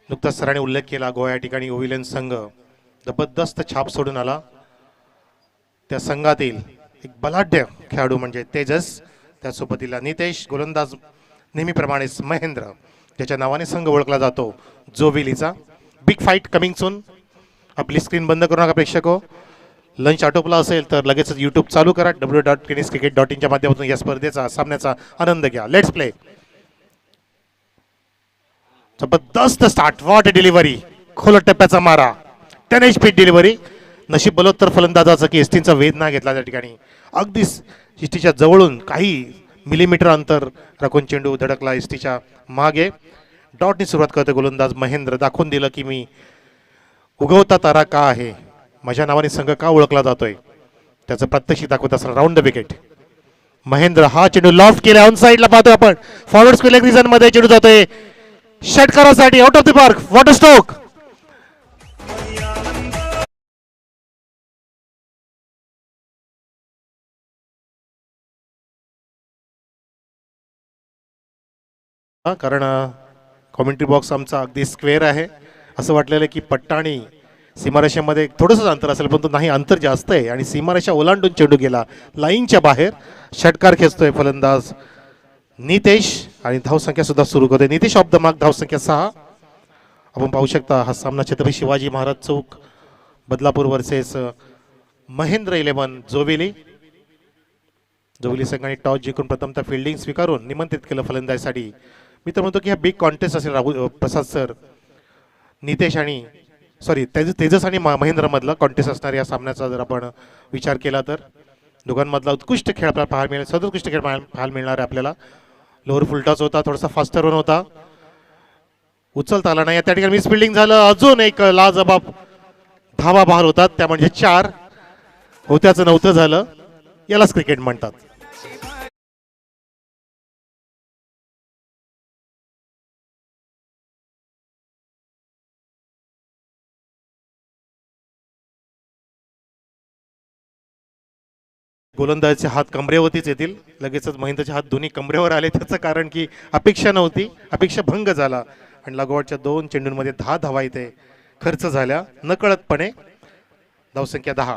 नुकताच सरांनी उल्लेख केला, गोवा या ठिकाणी ओव्हिलियन संघ जबरदस्त छाप सोडून आला. त्या संघातील एक बलाढ्य खेळाडू म्हणजे तेजस, त्यासोबतीला नितेश, गोलंदाज नेहमीप्रमाणेच महेंद्र, ज्याच्या नावाने संघ ओळखला जातो जोविलीचा. Big fight coming soon. आपली स्क्रीन बंद करू नका प्रेक्षको. लंच आटोपला असेल तर लगेचच यूट्यूब चालू करा. www.tenniscricket.in च्या माध्यमातून या स्पर्धेचा सामन्याचा आनंद घ्या. Let's play. जबरदस्त स्टार्ट. What delivery. खोलट टप्प्याचा मारा. 10 HP डिलिव्हरी. नशीब बलोत्तर फलंदाजाचं की एसटीचा वेध ना घेतला त्या ठिकाणी. अगदी एसटीच्या जवळून काही मिलीमीटर अंतर राखून चेंडू धडकला एसटीच्या मागे. डॉटने सुरुवात करतो गोलंदाज महेंद्र. दाखवून दिलं की मी उगवता तारा का आहे, माझ्या नावाने संघ का ओळखला जातोय, त्याचं प्रात्यक्षिक दाखवत असताना राऊंड द विकेट. महेंद्र हा चेंडू लॉफ्ट केला. ऑन साइडला पाहतोय आपण. फॉरवर्ड स्क्वेअर रिजन मध्ये चेंडू जातोय षटकारासाठी. Out of the park. What a stroke. कारण कॉमेंट्री बॉक्स आमचा अगदी स्क्वेअर आहे. असं वाटलेलं की पट्टा आणि सीमारेषेमध्ये थोडंसं अंतर असेल, परंतु नाही, अंतर जास्त आहे आणि सीमारेषा ओलांडून चेंडू गेला लाईनच्या बाहेर. षटकार खेचतोय फलंदाज नितेश आणि धावसंख्या सुद्धा सुरू करतोय. नितेश ऑफ द मार्क, धावसंख्या 6. आपण पाहू शकता हा सामना छत्रपती शिवाजी महाराज चौक बदलापूर वर्सेस महेंद्र 11 जोविली. जोविली संघाने टॉस जिंकून प्रथमतः फिल्डिंग स्वीकारून निमंत्रित केलं फलंदाजीसाठी. मी तर म्हणतो की हा बिग कॉन्टेस्ट असेल. राहुल प्रसाद सर, नितेश आणि तेजस आणि महेंद्र मधला कॉन्टेस्ट असणार या सामन्याचा जर आपण विचार केला तर. दोघांमधला उत्कृष्ट खेळ आपल्याला पाहायला मिळेल. सर्वोत्कृष्ट खेळ पाहायला मिळणार आहे आपल्याला. लोअर फुलटॉस होता, थोडासा फास्टर रन होता, उचलता आला नाही. त्या ठिकाणी मिस फिल्डिंग झालं. अजून एक लाजबाब धावा बाहेर होतात, त्या म्हणजे 4. होत्याचं नव्हतं झालं. यालाच क्रिकेट म्हणतात. गोलंदाजाचे हात कमरेवरतीच येतील. लगेचच महेंद्रचे हात दोन्ही कमरेवर आले. त्याचं कारण की अपेक्षा नव्हती, अपेक्षा भंग झाला आणि लागोडच्या 2 चेंडूंमध्ये 10 धावा इथे खर्च झाल्या नकळतपणे. धावसंख्या 10.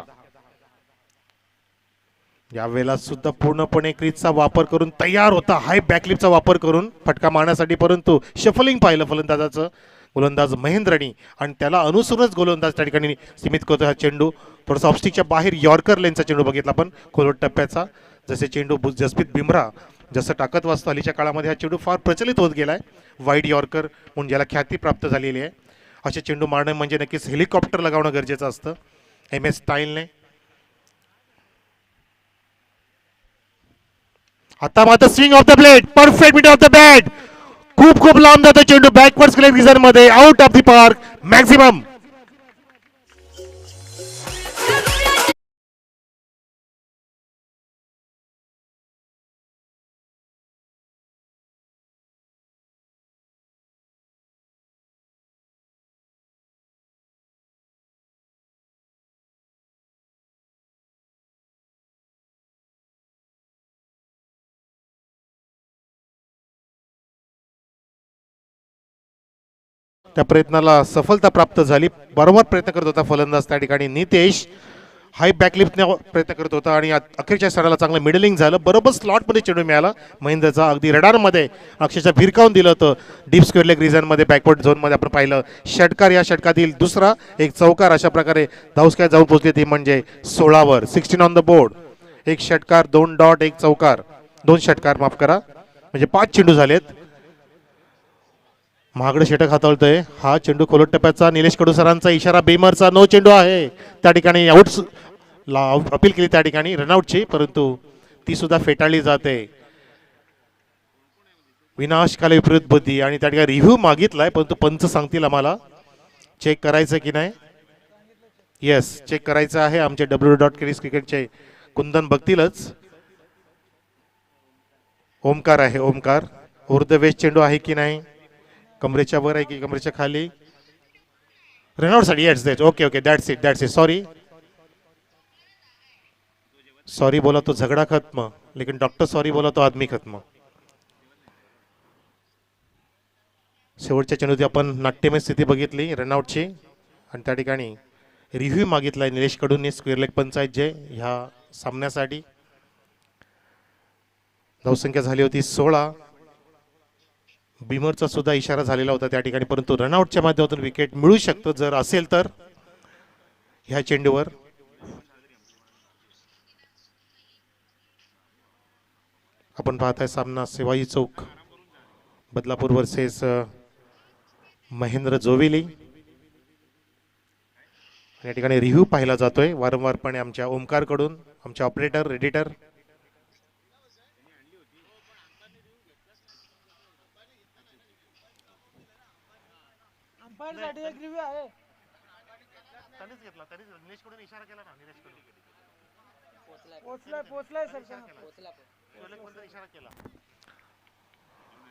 यावेळेला सुद्धा पूर्णपणे क्रीजचा वापर करून तयार होता, हाय बॅकलिपचा वापर करून फटका मारण्यासाठी, परंतु शफलिंग पाहिलं फलंदाजाचं गोलंदाज महेंद्रनी आणि त्याला अनुसरूनच गोलंदाज त्या ठिकाणी सीमित करतो हा चेंडू. थोडासा ऑफस्टिकच्या बाहेर यॉर्कर लेनचा चेंडू बघितला आपण खोलवट टप्प्याचा. जसे चेंडू जसप्रीत बुमराह जसं टाकत वाचतो हल्लीच्या काळामध्ये हा चेंडू फार प्रचलित होत गेलाय. वाईड यॉर्कर म्हणून ज्याला ख्याती प्राप्त झालेली आहे. असे चेंडू मारणे म्हणजे नक्कीच हेलिकॉप्टर लगावणं गरजेचं असतं. MS स्टाईलने. आता मात्र swing of the blade, perfect mid of the bat. खूप खूप लांब जातो चेंडू बॅकवर्ड स्क्वेअर रिजन मध्ये. Out of the park maximum. त्या प्रयत्नाला सफलता प्राप्त झाली. बरोबर प्रयत्न करत होता फलंदाज त्या ठिकाणी नितेश. हाय बॅकलिफ्टने प्रयत्न करत होता आणि अखेरच्या क्षणाला चांगलं मिडलिंग झालं. बरोबर स्लॉटमध्ये चेंडू मिळाला महेंद्रचा. अगदी रडारमध्ये अक्षरशः भिरकावून दिलं होतं डीप स्क्वेअर लेग रिजनमध्ये बॅकवर्ड झोनमध्ये आपण पाहिलं. षटकार या षटकातील दुसरा, एक चौकार. अशा प्रकारे धावसंख्या जाऊन पोहोचली ती म्हणजे 16 वर. 16 ऑन द बोर्ड. एक षटकार, 2 डॉट, एक चौकार, 2 षटकार माफ करा, म्हणजे 5 चेंडू झालेत. महागडं षटक हाताळतोय हा चेंडू खोलट टप्प्याचा. निलेश कडू सरांचा इशारा, बेमरचा नो चेंडू आहे. त्या ठिकाणी आउट अपील केली त्या ठिकाणी रनआउटची, परंतु ती सुद्धा फेटाळली जाते. विनाशकाली विपरीत बुद्धी आणि त्या ठिकाणी रिव्ह्यू मागितलाय, परंतु पंच सांगतील आम्हाला चेक करायचं की नाही. येस, चेक करायचं आहे. आमचे www.tenniscricketचे कुंदन बघतीलच. ओमकार आहे, ओमकार. उर्ध्ववेश चेंडू आहे की नाही, कमरेच्या वर आहे की कमरेच्या खाली. रनआउट साठी. Yes, okay okay, that's it. Sorry बोला तो झगड़ा खत्म, लेकिन डॉक्टर सॉरी बोला तो आदमी खत्म. शेवटच्या चेंडूत आपण नाट्यमय स्थिती बघितली रनआउटची आणि त्या ठिकाणी रिव्ह्यू मागितलाय निलेश कडून स्क्वेअर लेग पंचायत जे ह्या सामन्यासाठी. धावसंख्या झाली होती 16. बिमरचा सुद्धा इशारा झालेला होता त्या ठिकाणी, परंतु रनआउटच्या माध्यमातून विकेट मिळू शकतं जर असेल तर ह्या चेंडूवर. आपण पाहताय सामना सेवाई चौक बदलापूर वर्सेस महेंद्र जोविली. या ठिकाणी रिव्ह्यू पाहिला जातोय वारंवारपणे आमच्या ओमकार कडून, आमचे ऑपरेटर एडिटर.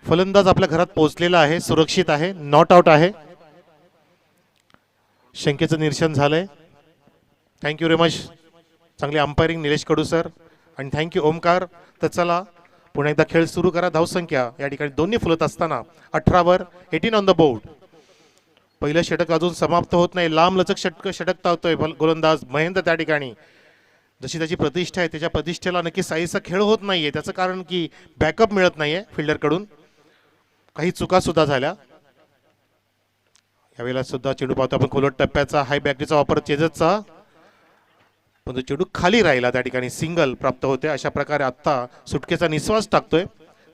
फलंदाज आपल्या घरात पोहोचलेला आहे, सुरक्षित आहे, नॉट आउट आहे. शंकेचं निरसन झालंय. Thank you very much. चांगली अंपायरिंग निलेश कडू सर आणि थँक्यू ओमकार. तर चला पुन्हा एकदा खेळ सुरू करा. धावसंख्या या ठिकाणी दोन्ही फुलत असताना 18 18 ऑन द बोर्ड. पहिलं षटक अजून समाप्त होत नाही. लांब लचक षटक टाकतोय गोलंदाज महेंद्र त्या ठिकाणी. जशी त्याची प्रतिष्ठा आहे त्याच्या प्रतिष्ठेला नक्की साईचा खेळ होत नाहीये. त्याचं कारण की बॅकअप मिळत नाहीये फिल्डरकडून. काही चुका सुद्धा झाल्या. यावेळेला सुद्धा चेंडू पाहतो आपण खोलट टप्प्याचा हाय बॅकचा वापर चेजसचा, पण तो चेंडू खाली राहिला त्या ठिकाणी सिंगल प्राप्त होते. अशा प्रकारे आता सुटकेचा निश्वास टाकतोय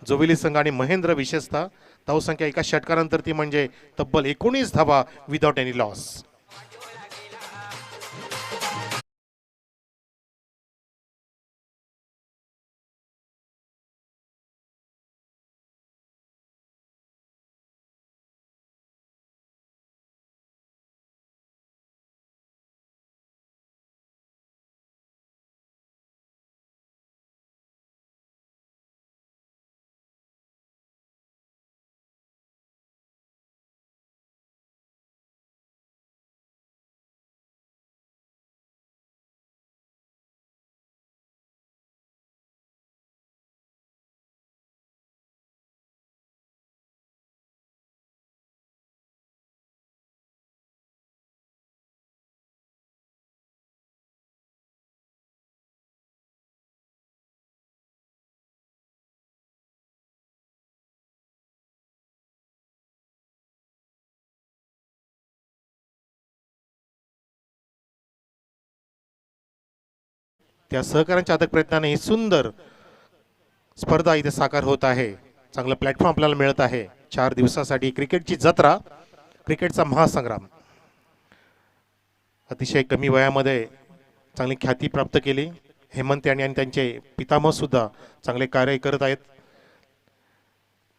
जोविली संघ आणि महेंद्र विशेषतः. धावसंख्या एका षटकानंतर ती म्हणजे तब्बल 19 धावा विदाउट एनी लॉस. त्या सहकार्यांच्या अथक प्रयत्नाने ही सुंदर स्पर्धा इथे साकार होत आहे. चांगलं प्लॅटफॉर्म आपल्याला मिळत आहे. 4 दिवसासाठी क्रिकेटची जत्रा, क्रिकेटचा महासंग्राम. अतिशय कमी वयामध्ये चांगली ख्याती प्राप्त केली. हेमंत यांनी आणि त्यांचे पितामह सुद्धा चांगले कार्य करत आहेत.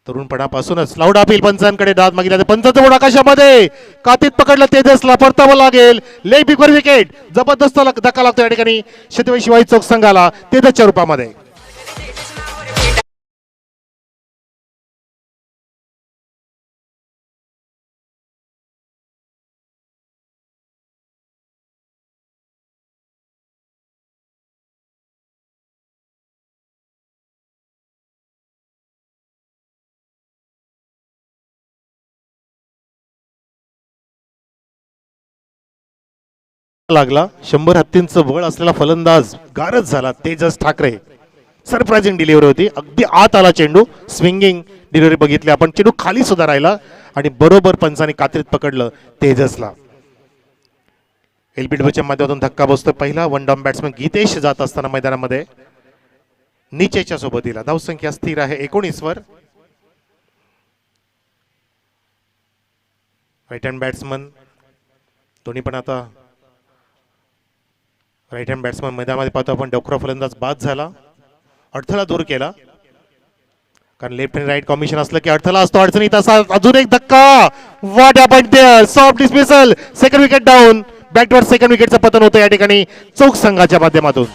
तरुणपणापासूनच लाऊड अपील पंचांकडे दाद मागितला. पंचांचं बोट आकाशामध्ये कातीत पकडलं तेजसला परतावं लागेल. Leg before wicket. जबरदस्त धक्का लागतो या ठिकाणी छत्रपती शिवाजी चौक संघाला तेजसच्या रूपामध्ये. लागला 100 हत्तींचं बळ असलेला फलंदाज गारच झाला तेजस ठाकरे. सरप्राइझिंग डिलिव्हरी होती. अगदी आत आला चेंडू. स्विंगिंग डिलिव्हरी बघितली आपण. चेंडू खाली सुद्धा राहिला आणि बरोबर पंचाने कात्रीत पकडलं तेजसला. एलबीडब्ल्यूच्या माध्यमातून धक्का बसतो. पहिला वन डाऊन बॅट्समन गीतेश जात असताना मैदानामध्ये निचेच्या सोबतीला. धावसंख्या स्थिर आहे 19 वर. राईट हँड बॅट्समन दोन्ही पण आता राईट हँड बॅट्समन मैदानामध्ये पाहतो आपण. डोकरा फलंदाज बाद झाला. अडथळा दूर केला, कारण लेफ्ट अँड राईट कॉम्बिनेशन असलं की अडथळा असतो अडचणीत. असा अजून एक धक्का. What happened there. Soft dismissal. Second wicket down. Backward second विकेटचं पतन होतं या ठिकाणी चौक संघाच्या माध्यमातून.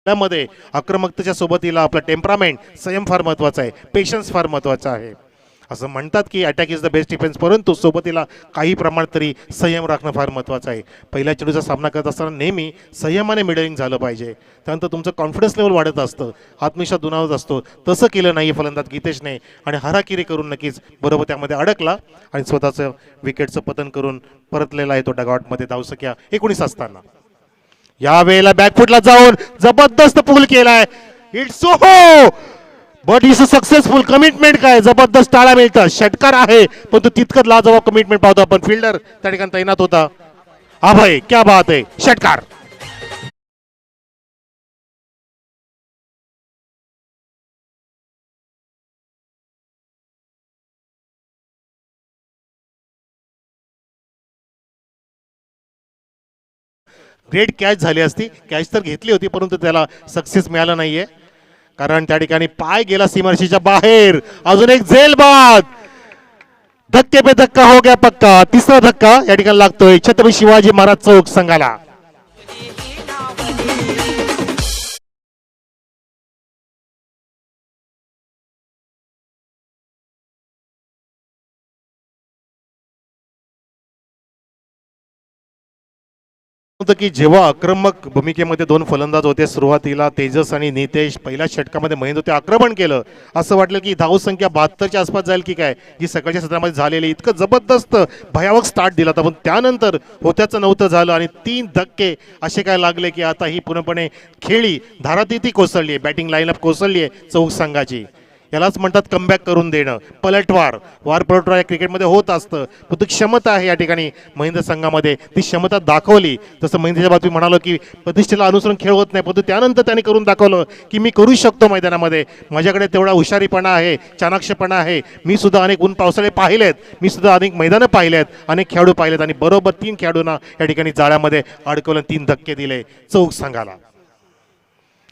त्यामध्ये आक्रमकतेच्या सोबतीला आपला टेम्परामेंट, संयम फार महत्त्वाचा आहे, पेशन्स फार महत्त्वाचा आहे. असं म्हणतात की attack is the best defence, परंतु सोबतीला काही प्रमाणात तरी संयम राखणं फार महत्त्वाचं आहे. पहिल्या चेंडूचा सामना करत असताना नेहमी संयमाने मिडलिंग झालं पाहिजे. त्यानंतर तुमचं कॉन्फिडन्स लेवल वाढत असतं, आत्मविश्वास दुणावत असतो. तसं केलं नाही फलंदाज गीतेशने आणि हाराकिरी करून नक्कीच बरोबर त्यामध्ये अडकला आणि स्वतःचं विकेटचं पतन करून परतलेला आहे तो डगआउटमध्ये धावसंख्या 19 असताना. यावेळेला बॅकफुटला जाऊन जबरदस्त पूल केलाय. It's so but is a successful commitment. काय जबरदस्त टाळा मिळतं, षटकार आहे पण तो तितकंच लाजवाब कमिटमेंट पाहतो आपण. फिल्डर त्या ठिकाणी तैनात होता. अभय क्या बात आहे, षटकार. ग्रेट कॅच झाली असती, कॅच तर घेतली होती परंतु त्याला सक्सेस मिळाला नाहीये कारण त्या ठिकाणी पाय गेला सीमारेषेच्या बाहेर. अजून एक झेल बाद, धक्के पे धक्का हो गया पक्का. तिसरा धक्का या ठिकाणी लागतोय छत्रपती शिवाजी महाराज चौक संघाला. होतं की जेव्हा आक्रमक भूमिकेमध्ये दोन फलंदाज होते सुरुवातीला तेजस आणि नितेश, पहिल्या षटकामध्ये महेंद्र होते आक्रमण केलं. असं वाटलं की धावसंख्या 72च्या आसपास जाईल की काय, जी सकाळच्या सत्रामध्ये झालेली. इतकं जबरदस्त भयावक स्टार्ट दिला होता पण त्यानंतर होत्याचं नव्हतं झालं आणि 3 धक्के असे काय लागले की आता ही पूर्णपणे खेळी धाराती ती कोसळली आहे. बॅटिंग लाईनअप कोसळली आहे चौक संघाची. यालाच म्हणतात कमबॅक करून देणं, पलटवार. पलटवार या क्रिकेटमध्ये होत असतं, पण ती क्षमता आहे या ठिकाणी महेंद्र संघामध्ये, ती क्षमता दाखवली. जसं महेंद्रच्या बाबतीत म्हणालो की प्रतिष्ठेला अनुसरून खेळ होत नाही, परंतु त्यानंतर त्याने करून दाखवलं की मी करू शकतो मैदानामध्ये. माझ्याकडे तेवढा हुशारीपणा आहे, चाणाक्षपणा आहे. मी सुद्धा अनेक ऊन पावसाळे पाहिलेत, मी सुद्धा अनेक मैदानं पाहिलेत, अनेक खेळाडू पाहिलेत आणि बरोबर 3 खेळाडूंना या ठिकाणी जाळ्यामध्ये अडकवलं, 3 धक्के दिले चौक संघाला.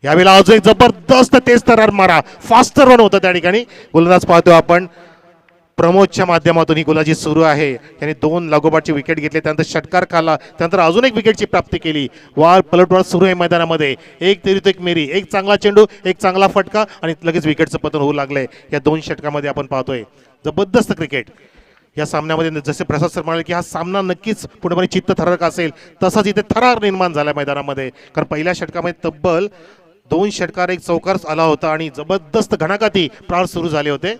यावेळेला अजून एक जबरदस्त तेज तरार मारा, फास्टर रन होतं त्या ठिकाणी. गोलंदाज पाहतो आपण प्रमोदच्या माध्यमातून ही गोलंदाजी सुरू आहे. त्याने 2 लागोपाठची विकेट घेतले, त्यानंतर षटकार खाला, त्यानंतर अजून एक विकेटची प्राप्ती केली. पलटवार सुरू आहे मैदानामध्ये. एक तेरी तो एक मेरी, एक चांगला चेंडू, एक चांगला फटका आणि लगेच विकेटचं पतन होऊ लागलंय. या 2 षटकामध्ये आपण पाहतोय जबरदस्त क्रिकेट या सामन्यामध्ये. जसे प्रसाद सर म्हणाले की हा सामना नक्कीच पूर्णपणे चित्तथरारक असेल, तसाच इथे थरार निर्माण झाला मैदानामध्ये. कारण पहिल्या षटकामध्ये तब्बल 2 षटकार, एक चौकार आला होता आणि जबरदस्त घणाघाती प्रार सुरू झाले होते.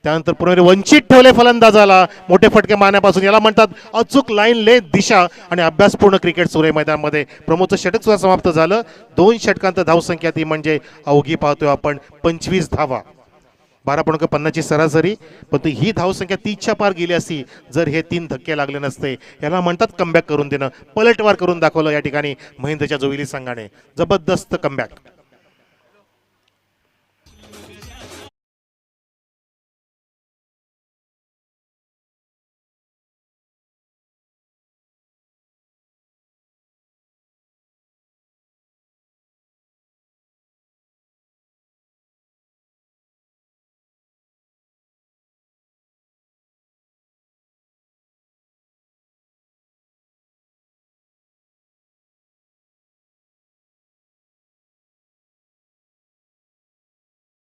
त्यानंतर पूर्ण वंचित ठेवले फलंदाजाला मोठे फटके मारण्यापासून. याला म्हणतात अचूक लाईन लेंथ दिशा आणि अभ्यासपूर्ण क्रिकेट सुरू आहे मैदानामध्ये. प्रमोदचं षटक सुद्धा समाप्त झालं. 2 षटकांत धावसंख्या ती म्हणजे अवघी पाहतोय आपण 25 धावा, 12.50ची सरासरी. पण ही धावसंख्या 30च्या पार गेली असती जर हे 3 धक्के लागले नसते. याला म्हणतात कमबॅक करून देणं, पलटवार करून दाखवलं या ठिकाणी महेंद्रच्या जोविली संघाने. जबरदस्त कमबॅक.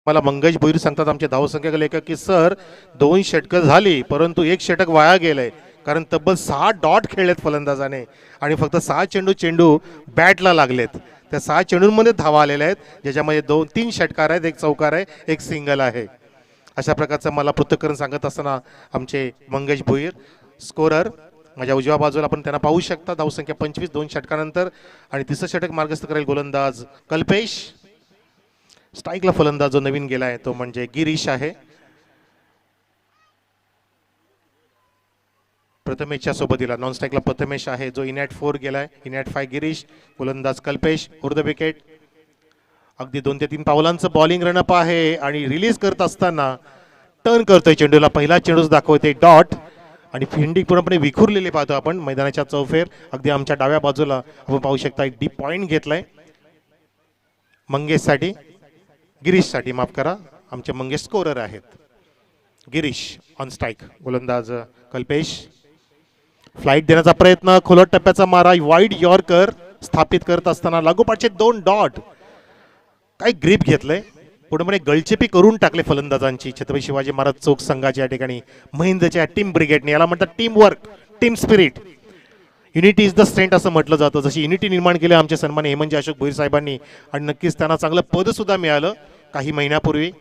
मला मंगेश भोईर सांगतात आमचे धावसंख्या लेखक की सर 2 षटकं झाली परंतु 1 षटक वाया गेलंय. कारण तब्बल 6 डॉट खेळलेत फलंदाजाने आणि फक्त 6 चेंडू बॅटला लागलेत. त्या 6 चेंडूंमध्ये धावा आलेल्या आहेत, ज्याच्यामध्ये 2-3 षटकार आहेत, एक चौकार आहे, एक सिंगल आहे. अशा प्रकारचं मला पृथक्करण सांगत असताना आमचे मंगेश भोईर स्कोरर माझ्या उजव्या बाजूला आपण त्यांना पाहू शकता. धावसंख्या 25 2 षटकानंतर. आणि तिसरं षटक मार्गस्थ करेल गोलंदाज कल्पेश. स्ट्राईकला फलंदाज जो नवीन गेला आहे तो म्हणजे गिरीश आहे. प्रथमेशच्या सोबतीला नॉन स्ट्राईकला प्रथमेश आहे जो इनॅट 4 गेलाय. इनॅट 5 गिरीश, गोलंदाज कल्पेश फॉर द विकेट. अगदी 2 ते 3 पावलांचं बॉलिंग रनअप आहे आणि रिलीज करत असताना टर्न करतोय चेंडूला. पहिला चेंडूच दाखवते डॉट आणि फिल्डिंग पूर्णपणे विखुरलेली पाहतो आपण मैदानाच्या चौफेर. अगदी आमच्या डाव्या बाजूला आपण पाहू शकता एक डीप पॉइंट घेतलाय मंगेशसाठी, गिरीशसाठी माफ करा. आमचे मंगेश स्कोरर आहेत. गिरीश ऑन स्ट्राईक, गोलंदाज कल्पेश. फ्लाईट देण्याचा प्रयत्न, खोलट टप्प्याचा मारा, वाईड यॉर्कर स्थापित करत असताना लागोपाठचे 2 डॉट काय ग्रीप घेतलंय, पूर्णपणे गळचेपी करून टाकले फलंदाजांची छत्रपती शिवाजी महाराज चौक संघाच्या या ठिकाणी महिंदच्या टीम ब्रिगेडने. याला म्हणतात team work, team spirit. Unity is the strength असं म्हटलं जातं. जशी युनिटी निर्माण केली आमचे सन्माननीय हेमंतजी अशोक भोईर साहेबांनी, आणि नक्कीच त्यांना चांगलं पदसुद्धा मिळालं काही महिन्यापूर्वी.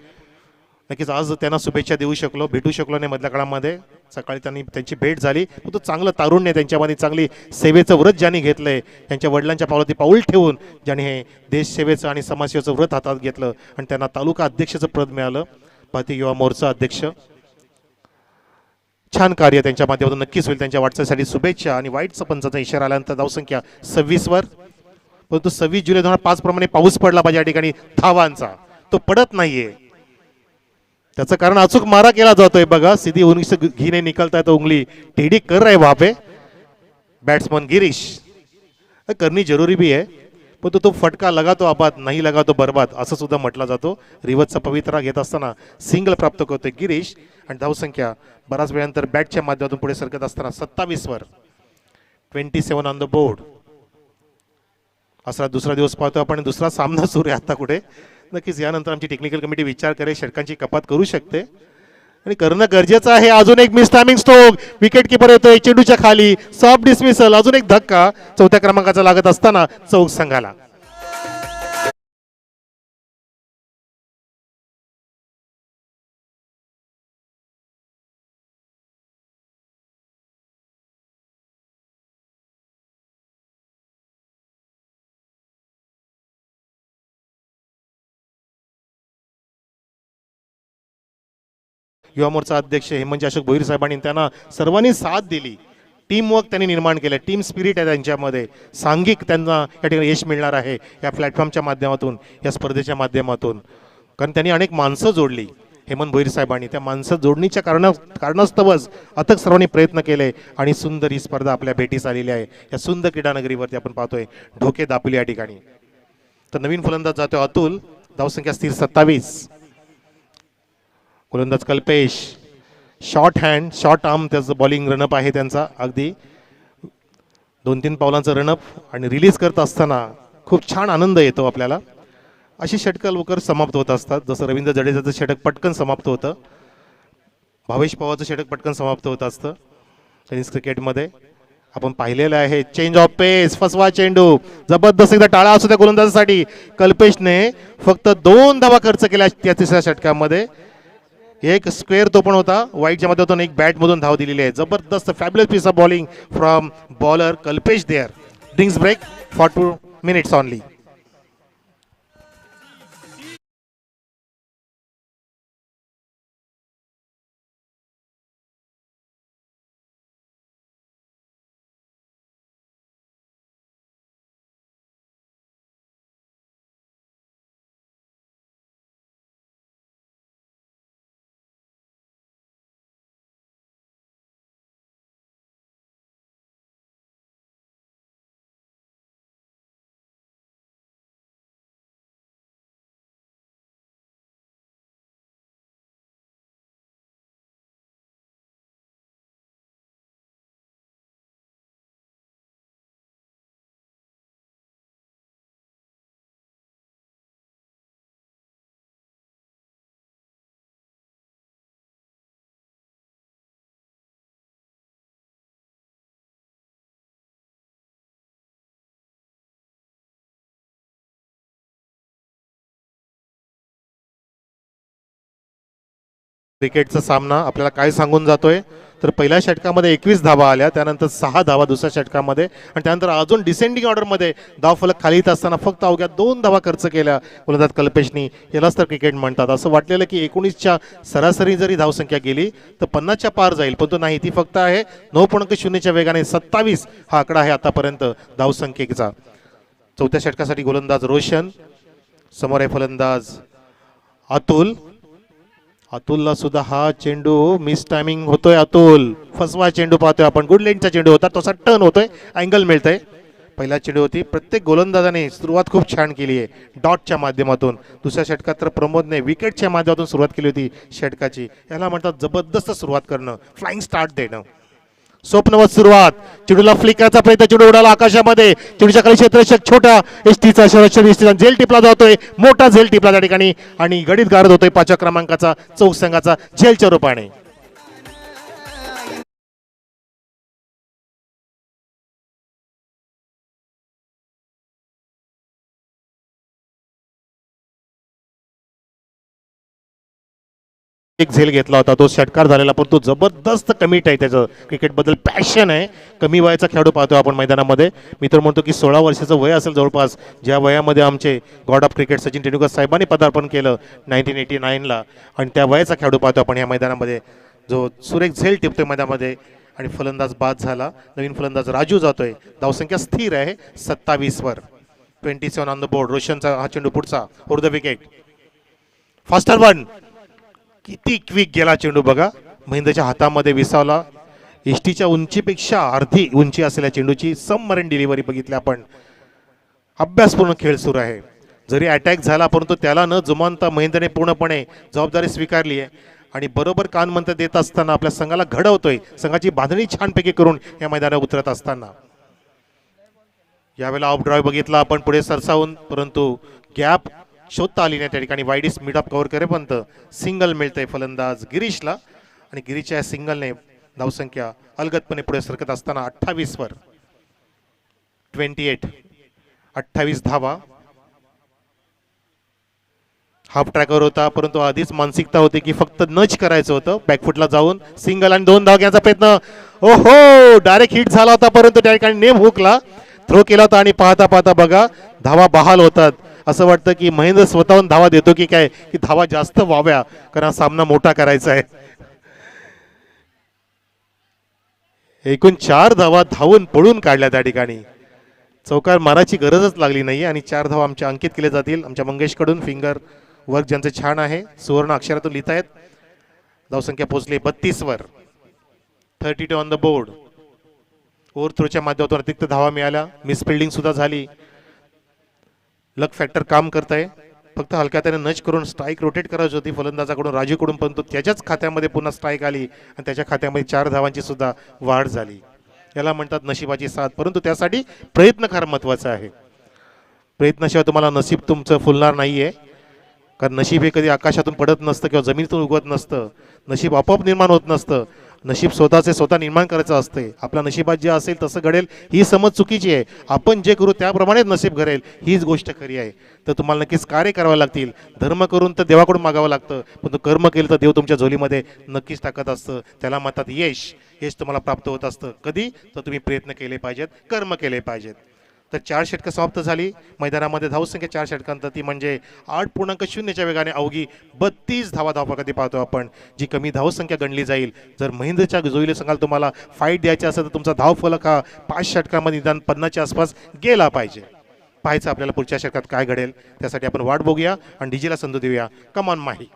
नक्कीच आज त्यांना शुभेच्छा देऊ शकलो, भेटू शकलो नाही मधल्या काळामध्ये. सकाळी त्यांची भेट झाली, तो चांगलं तारुण्य त्यांच्यामध्ये, चांगली सेवेचं व्रत ज्यांनी घेतलंय, त्यांच्या वडिलांच्या पावलावरती पाऊल ठेवून ज्यांनी हे देशसेवेचं आणि समाजसेवेचं व्रत हातात घेतलं आणि त्यांना तालुका अध्यक्षाचं पद मिळालं. भारतीय युवा मोर्चा अध्यक्ष, छान कार्य त्यांच्या माध्यमातून नक्कीच होईल. त्यांच्या वाटचालीसाठी शुभेच्छा. आणि वाईटचा पंचाचा इशारा आल्यानंतर धावसंख्या 26 वर, परंतु 26 जुलै 2005 प्रमाणे पाऊस पडला पाहिजे या ठिकाणी धावांचा, तो पडत नाहीये. त्याचं कारण अचूक मारा केला जातोय बघा. सीधी उंगली से घी नहीं निकलता है तो उंगली टेढ़ी कर रहे वहां पे बैट्समैन गिरीश. करनी जरूरी भी है, पण तो फटका लगा तो आबाद, नहीं लगा तो बर्बाद असं सुद्धा म्हटलं जातो. रिवतचा पवित्रा घेत असताना सिंगल प्राप्त करतोय गिरीश. आणि धावसंख्या बराच वेळानंतर बॅटच्या माध्यमातून पुढे सरकत असताना 27 वर, 27 ऑन द बोर्ड. असा दुसरा दिवस पाहतो आपण, दुसरा सामना सुरू आहे आता कुठे. नक्कीच यानंतर आमची टेक्निकल कमिटी विचार करेल, षटकांची कपात करू शकते आणि करणं गरजेचं आहे. अजून एक miss timing stroke, wicket keeper येतोय चेंडूच्या खाली, सॉफ्ट डिसमिसल. अजून एक धक्का चौथ्या क्रमांकाचा लागत असताना चौक संघाला. युवा मोर्चा अध्यक्ष हेमंतजी अशोक भोईर साहेबांनी त्यांना सर्वांनी साथ दिली. टीम वर्क त्यांनी निर्माण केलं, टीम स्पिरिट आहे त्यांच्यामध्ये. सांघिक त्यांना या ठिकाणी यश मिळणार आहे या प्लॅटफॉर्मच्या माध्यमातून, या स्पर्धेच्या माध्यमातून. कारण त्यांनी अनेक माणसं जोडली हेमंत भोईर साहेबांनी. त्या माणसं जोडणीच्या कारणास्तवच अथक सर्वांनी प्रयत्न केले आणि सुंदर ही स्पर्धा आपल्या भेटीस आलेली आहे. या सुंदर क्रीडानगरीवरती आपण पाहतोय ढोके दापोली या ठिकाणी. तर नवीन फलंदाज जातोय अतुल, धावसंख्या स्थिर 27. गोलंदाज Kalpesh, short hand, short arm त्याचं बॉलिंग रनअप आहे त्यांचा. अगदी 2-3 पावलांचं रनअप आणि रिलीज करत असताना खूप छान आनंद येतो आपल्याला. अशी षटकं लवकर समाप्त होत असतात. जसं रवींद्र जडेजाचं षटक पटकन समाप्त होतं, भावेश पवारचं षटक पटकन समाप्त होत असतं टेनिस क्रिकेटमध्ये. आपण पाहिलेलं आहे. चेंज ऑफ पेस, फसवा चेंडू, जबरदस्त एकदा टाळा असतो त्या गोलंदाजासाठी. कल्पेशने फक्त 2 धावा खर्च केल्या त्या तिसऱ्या षटकामध्ये. एक स्क्वेअर तो पण होता वाईटच्या माध्यमातून, एक बॅट मधून धाव दिलेली आहे. जबरदस्त fabulous piece of bowling from bowler Kalpesh there. Drinks break for 2 minutes only. क्रिकेटचा सामना आपल्याला काय सांगून जातोय, तर पहिल्या षटकामध्ये 21 धावा आल्या, त्यानंतर 6 धावा दुसऱ्या षटकामध्ये, आणि त्यानंतर अजून डिसेंडिंग ऑर्डरमध्ये धावफलक खाली येत असताना फक्त अवघ्या 2 धावा खर्च केल्या गोलंदाज कल्पेशनी. यालाच तर क्रिकेट म्हणतात. असं वाटलेलं की 19च्या सरासरी जरी धावसंख्या गेली तर 50च्या पार जाईल, पण तो नाही. ती फक्त आहे 9.0च्या वेगाने. 27 हा आकडा आहे आतापर्यंत धावसंख्येचा. चौथ्या षटकासाठी गोलंदाज रोशन, समोर आहे फलंदाज अतुल. अतुलला सुद्धा हा चेंडू मिस टायमिंग होतोय. अतुल फसवा चेंडू पाहतोय आपण. गुड लेनचा चेंडू होता, तसा टर्न होतोय, अँगल मिळतंय. पहिला चेंडू होती. प्रत्येक गोलंदाजाने सुरुवात खूप छान केली आहे डॉटच्या माध्यमातून. दुसऱ्या षटकात तर प्रमोदने विकेटच्या माध्यमातून सुरुवात केली होती षटकाची. याला म्हणतात जबरदस्त सुरुवात करणं, फ्लाइंग स्टार्ट देणं. स्वप्नवत सुरुवात, चेंडूला फ्लिकरचा प्रयत्न, चेंडू उडाला आकाशामध्ये, चेंडूच्या खाली क्षेत्ररक्षक छोटा एसटीचा शरद एसटीचा झेल टिपला जातोय, मोठा झेल टिपला त्या ठिकाणी आणि गडीत गारद होतोय 5 क्रमांकाचा चौक संघाचा झेलच्या रूपाने. एक झेल घेतला होता, तो षटकार झालेला, पण तो जबरदस्त कमिट आहे, त्याचं क्रिकेटबद्दल पॅशन आहे. कमी वयाचा खेळाडू पाहतो आपण मैदानामध्ये. मी तर म्हणतो की 16 वर्षाचं वय असेल जवळपास, ज्या वयामध्ये आमचे God of cricket Sachin Tendulkar साहेबांनी पदार्पण केलं 1989ला, आणि त्या वयाचा खेळाडू पाहतो आपण या मैदानामध्ये, जो सुरेख झेल टिपतोय मैदानामध्ये. आणि फलंदाज बाद झाला, नवीन फलंदाज राजू जातोय. धावसंख्या स्थिर आहे 27 वर. 27 ऑन द बोर्ड. रोशनचा हा चेंडू पुढचा over the wicket. Faster one, किती क्विक गेला चेंडू बघा, महेंद्रच्या हातामध्ये विसावला. एसटीच्या उंचीपेक्षा अर्धी उंची असलेल्या चेंडूची सबमरीन डिलिव्हरी बघितली आपण. अभ्यासपूर्ण खेळ सुरू आहे. जरी अटॅक झाला परंतु त्याला न जुमानता महेंद्रने पूर्णपणे जबाबदारी स्वीकारली आहे आणि बरोबर कानमंत्र देत असताना आपल्या संघाला घडवतोय. संघाची बांधणी छानपैकी करून या मैदानात उतरत असताना यावेळेला ऑफ ड्राईव्ह बघितला आपण पुढे सरसावून, परंतु गॅप शोधता आली नाही त्या ठिकाणी. वाईडीस मिड ऑफ कव्हर करेपर्यंत सिंगल मिळतंय फलंदाज गिरीशला आणि गिरीशच्या सिंगलने धावसंख्या अलगदपणे पुढे सरकत असताना 28 वर. 28 धावा. हाफ ट्रॅकवर होता, परंतु आधीच मानसिकता होती की फक्त नच करायचं होतं. बॅकफुटला जाऊन सिंगल आणि 2 धाव घ्यायचा प्रयत्न. ओहो, डायरेक्ट हिट झाला होता, परंतु त्या ठिकाणी नेम हुकला, थ्रो केला होता आणि पाहता पाहता बघा धावा बहाल होतात. असं वाटतं की महेंद्र स्वतःहून धावा देतो की काय, की धावा जास्त व्हाव्या, कारण सामना मोठा करायचा आहे. एकूण 4 धावा धावून पळून काढल्या त्या ठिकाणी. चौकार मारायची गरजच लागली नाही आणि 4 धावा आमच्या अंकित केले जातील आमच्या मंगेशकडून. फिंगर वर्क ज्यांचं छान आहे, सुवर्ण अक्षरातून लिहितायत. धावसंख्या पोहोचली 32 वर. 32 ऑन द बोर्ड. ओव्हर थ्रोच्या माध्यमातून अतिरिक्त धावा मिळाल्या. मिसफिल्डिंग सुद्धा झाली. लक फॅक्टर काम करत आहे. फक्त हलक्या त्याने नच करून स्ट्राईक रोटेट करायची होती फलंदाजाकडून राजूकडून, परंतु त्याच्याच खात्यामध्ये पुन्हा स्ट्राईक आली आणि त्याच्या खात्यामध्ये 4 धावांची सुद्धा वाढ झाली. याला म्हणतात नशिबाची साथ, परंतु त्यासाठी प्रयत्न फार महत्त्वाचा आहे. प्रयत्नाशिवाय तुम्हाला नशीब तुमचं फुलणार नाहीये, कारण नशीब हे कधी आकाशातून पडत नसतं किंवा जमिनीतून उगवत नसतं. नशीब आपोआप निर्माण होत नसतं. नशीब स्वतःचे स्वतः निर्माण करायचं असते. आपल्या नशिबात जे असेल तसं घडेल ही समज चुकीची आहे. आपण जे करू त्याप्रमाणेच नशीब घडेल हीच गोष्ट खरी आहे. तर तुम्हाला नक्कीच कार्य करावे लागतील. धर्म करून तर देवाकडून मागावं लागतं, पण कर्म केलं तर देव तुमच्या झोलीमध्ये नक्कीच टाकत असतं. त्याला म्हणतात यश. यश तुम्हाला प्राप्त होत असतं कधी, तर तुम्ही प्रयत्न केले पाहिजेत, कर्म केले पाहिजेत. तर 4 षटकं समाप्त झाली मैदानामध्ये. धावसंख्या 4 षटकांत ती म्हणजे 8.0च्या वेगाने अवघी 32 धावा कधी पाहतो आपण, जी कमी धावसंख्या गणली जाईल. जर महेंद्रच्या जोईले सांगाल तुम्हाला फाईट द्यायची असेल तर तुमचा धावफलक हा 5 षटकांमध्ये निदान 50च्या आसपास गेला पाहिजे. पाहायचं आपल्याला पुढच्या षटकात काय घडेल, त्यासाठी आपण वाट बघूया आणि डीजीला संधी देऊया. कम ऑन माही.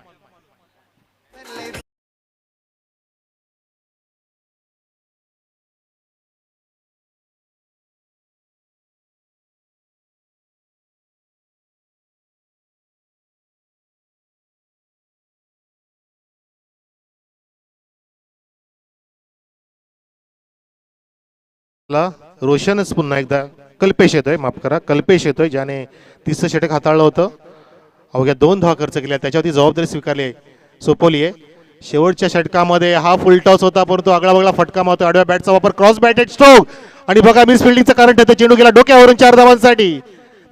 रोशनच पुन्हा एकदा कल्पेश येतोय, माफ करा कल्पेश येतोय, ज्याने 30 षटक हाताळलं होतं. अवघ्या 2 धावा खर्च केल्या, त्याच्यावरती जबाबदारी स्वीकारली सोपवली आहे. शेवटच्या षटकामध्ये हा फुल टॉस होता, परंतु आगळा बगळा फटका मारतो. आडव्या बॅटचा वापर, क्रॉस बॅटेड स्ट्रोक आणि बघा मिस फिल्डिंगचं कारण ठरतं. चेंडू गेला डोक्यावरून 4 धावांसाठी.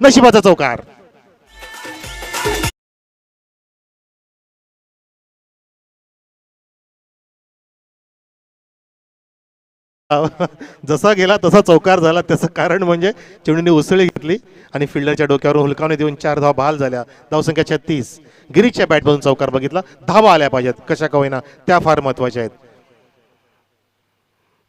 नशिबाचा चौकार. जसा गेला तसा चौकार झाला. त्याचं कारण म्हणजे चेंडूने उसळी घेतली आणि फिल्डरच्या डोक्यावरून हुलकावणी देऊन 4 धावा बहाल झाल्या. धावसंख्या 36. गिरीशच्या बॅटमधून चौकार बघितला. धावा आल्या पाहिजेत कशा का होईना, त्या फार महत्वाच्या आहेत.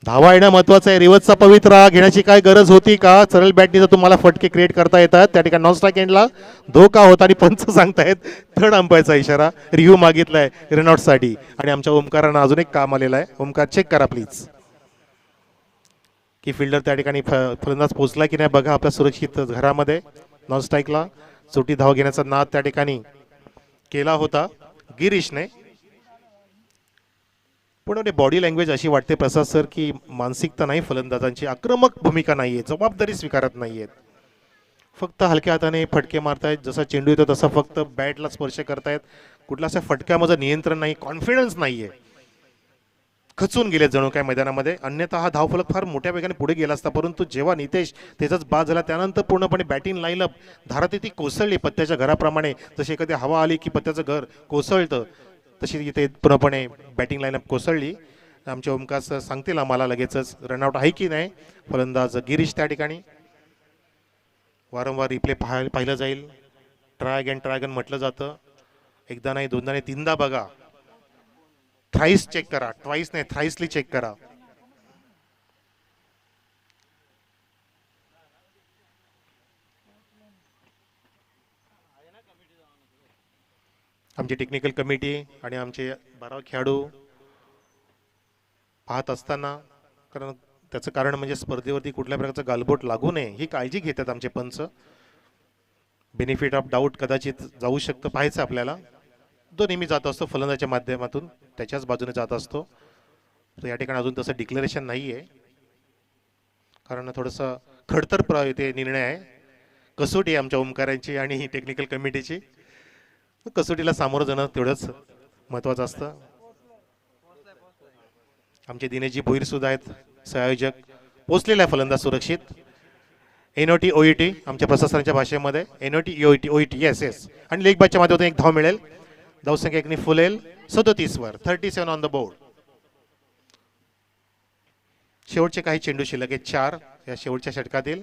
धावा येणं महत्वाचं आहे. रिवर्सचा पवित्रा घेण्याची काय गरज होती का? सरळ बॅटनी जर तुम्हाला फटके क्रिएट करता येतात. त्या ठिकाणी नॉन स्ट्राईक एंडला धोका होता आणि पंच सांगतायत थर्ड अंपायरचा इशारा रिव्ह्यू मागितलाय रनआउटसाठी. आणि आमच्या ओमकारांना अजून एक काम आलेलं आहे. ओमकार चेक करा प्लीज की फिल्डर त्या ठिकाणी फलंदाज पोहोचला की नाही बघा आपल्या सुरक्षित घरामध्ये. नॉन स्ट्राईकला सुटी धाव घेण्याचा नाद त्या ठिकाणी केला होता गिरीशने. पण बॉडी लँग्वेज अशी वाटते प्रसाद सर की मानसिकता नाही फलंदाजांची, आक्रमक भूमिका नाही आहे, जबाबदारी स्वीकारत नाही आहेत, फक्त हलक्या हाताने फटके मारतायत, जसा चेंडू येतो तसा फक्त बॅटला स्पर्श करतायत, कुठला असा फटक्यामध्ये नियंत्रण नाही, कॉन्फिडन्स नाही आहे, खचून गेले जणू काय मैदानामध्ये. अन्यथा हा धावफलक फार मोठ्या वेगाने पुढे गेला असता, परंतु जेव्हा नितेश त्याचाच बाद झाला त्यानंतर पूर्णपणे बॅटिंग लाईनअप धाराती ती कोसळली पत्त्याच्या घराप्रमाणे. जशी एखादी हवा आली की पत्त्याचं घर कोसळतं तशी इथे पूर्णपणे बॅटिंग लाईनअप कोसळली. आमचे ओमकार सर सांगतील आम्हाला लगेचच रनआउट आहे की नाही. फलंदाज गिरीश त्या ठिकाणी वारंवार रिप्ले पाहिलं जाईल. ट्राय अगेन म्हटलं जातं. एकदा नाही दोनदा नाही तीनदा बघा, थ्राईस चेक करा, ट्वाईस नाही थ्राईसली चेक करा. आमची टेक्निकल कमिटी आणि आमचे 12 खेळाडू पाहत असताना, कारण त्याचं कारण म्हणजे स्पर्धेवरती कुठल्या प्रकारचं गालबोट लागू नये ही काळजी घेतात आमचे पंच. बेनिफिट ऑफ डाऊट कदाचित जाऊ शकतं पाहायचं आपल्याला. तो नेहमी जात असतो फलंदाच्या माध्यमातून, त्याच्याच बाजूने जात असतो. तर या ठिकाणी अजून तसं डिक्लेरेशन नाही आहे, कारण थोडंसं खडतर ते निर्णय आहे. कसोटी आमच्या ओमकारांची आणि टेक्निकल कमिटीची. कसोटीला सामोरं जाणं तेवढंच महत्त्वाचं असतं. आमचे दिनेशजी भोईर सुद्धा आहेत संयोजक. पोचलेला आहे फलंदाज सुरक्षित. एनओटी ओईटी आमच्या प्रशासनाच्या भाषेमध्ये एनओटी ओईटी येस. आणि लेग बॅचच्या माध्यमातून एक धाव मिळेल. धावसंख्या एकने फुलेल 37 वर. 37 ऑन द बोर्ड. शेवटचे काही चेंडू शिल्लक आहेत 4 या शेवटच्या षटकातील.